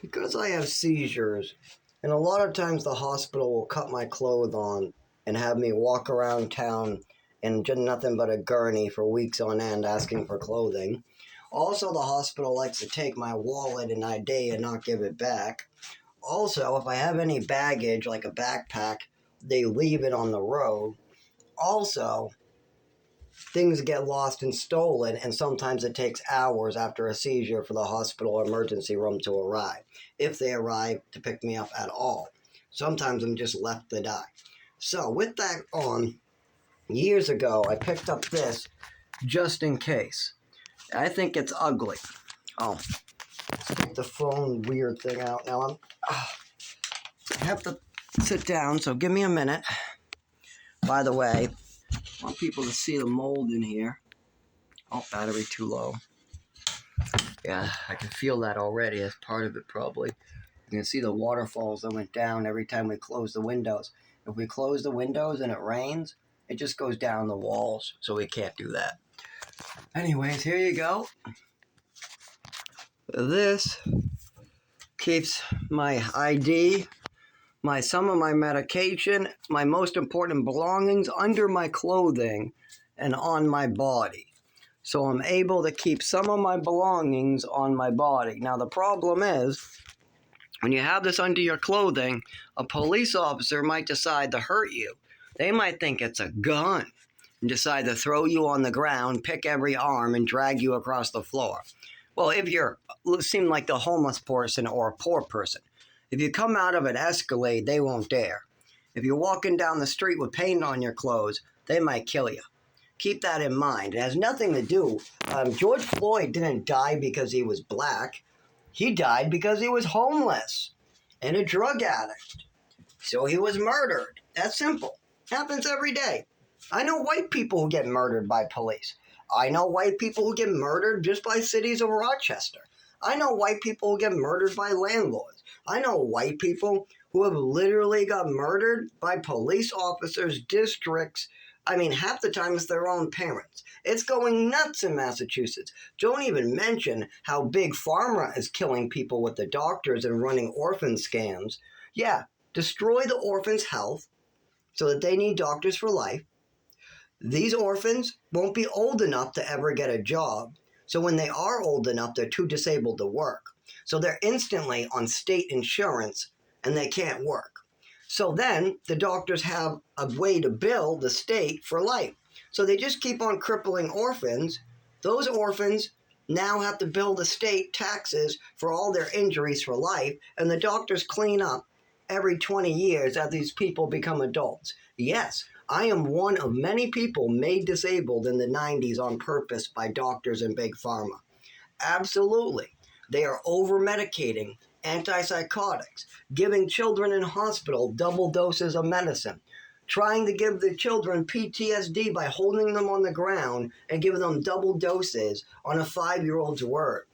Because I have seizures, and a lot of times the hospital will cut my clothes on and have me walk around town in just nothing but a gurney for weeks on end asking for clothing. Also, the hospital likes to take my wallet and ID and not give it back. Also, if I have any baggage, like a backpack, they leave it on the road. Also, things get lost and stolen, and sometimes it takes hours after a seizure for the hospital emergency room to arrive, if they arrive to pick me up at all. Sometimes I'm just left to die. So, with that on, years ago, I picked up this just in case. I think it's ugly. Oh, let's take the phone weird thing out now. I have to sit down, so give me a minute. By the way, I want people to see the mold in here. Oh, battery too low. Yeah, I can feel that already. That's part of it, probably. You can see the waterfalls that went down every time we close the windows. If we close the windows and it rains, it just goes down the walls, so we can't do that. Anyways, here you go. This keeps my ID, some of my medication, my most important belongings under my clothing and on my body. So I'm able to keep some of my belongings on my body. Now, the problem is, when you have this under your clothing, a police officer might decide to hurt you. They might think it's a gun and decide to throw you on the ground, pick every arm, and drag you across the floor. Well, if you seem like the homeless person or a poor person, if you come out of an Escalade, they won't dare. If you're walking down the street with paint on your clothes, they might kill you. Keep that in mind. It has nothing to do. George Floyd didn't die because he was black. He died because he was homeless and a drug addict. So he was murdered. That's simple. Happens every day. I know white people who get murdered by police. I know white people who get murdered just by cities of Rochester. I know white people who get murdered by landlords. I know white people who have literally got murdered by police officers, districts. I mean, half the time it's their own parents. It's going nuts in Massachusetts. Don't even mention how Big Pharma is killing people with the doctors and running orphan scams. Yeah, destroy the orphans' health so that they need doctors for life. These orphans won't be old enough to ever get a job. So when they are old enough, they're too disabled to work. So they're instantly on state insurance and they can't work. So then the doctors have a way to bill the state for life. So they just keep on crippling orphans. Those orphans now have to bill the state taxes for all their injuries for life, and the doctors clean up every 20 years as these people become adults. Yes, I am one of many people made disabled in the 90s on purpose by doctors and Big Pharma. Absolutely. They are over-medicating antipsychotics, giving children in hospital double doses of medicine, trying to give the children PTSD by holding them on the ground and giving them double doses on a 5-year-old's word.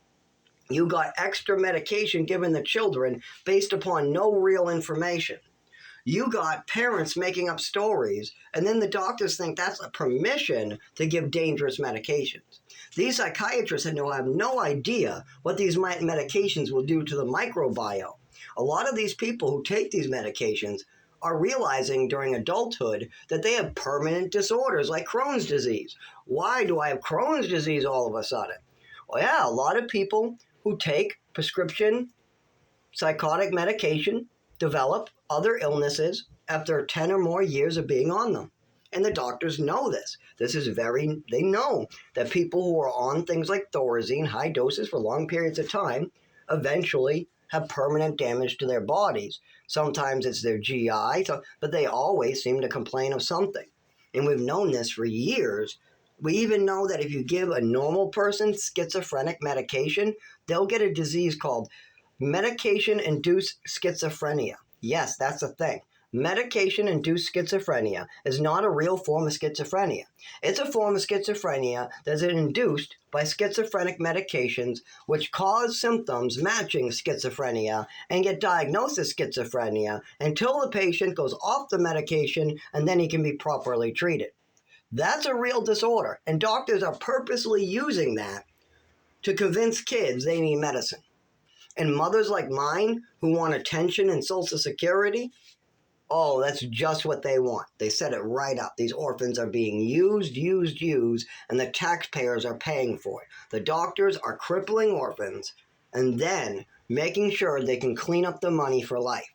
You got extra medication given the children based upon no real information. You got parents making up stories, and then the doctors think that's a permission to give dangerous medications. These psychiatrists have no idea what these medications will do to the microbiome. A lot of these people who take these medications are realizing during adulthood that they have permanent disorders like Crohn's disease. Why do I have Crohn's disease all of a sudden? Well, yeah, a lot of people who take prescription psychotic medication develop other illnesses after 10 or more years of being on them. And the doctors know this. They know that people who are on things like Thorazine, high doses for long periods of time, eventually have permanent damage to their bodies. Sometimes it's their GI, but they always seem to complain of something. And we've known this for years. We even know that if you give a normal person schizophrenic medication, they'll get a disease called medication-induced schizophrenia. Yes, that's a thing. Medication-induced schizophrenia is not a real form of schizophrenia. It's a form of schizophrenia that is induced by schizophrenic medications which cause symptoms matching schizophrenia and get diagnosed as schizophrenia until the patient goes off the medication and then he can be properly treated. That's a real disorder, and doctors are purposely using that to convince kids they need medicine. And mothers like mine who want attention and Social Security, oh, that's just what they want. They set it right up. These orphans are being used, and the taxpayers are paying for it. The doctors are crippling orphans and then making sure they can clean up the money for life.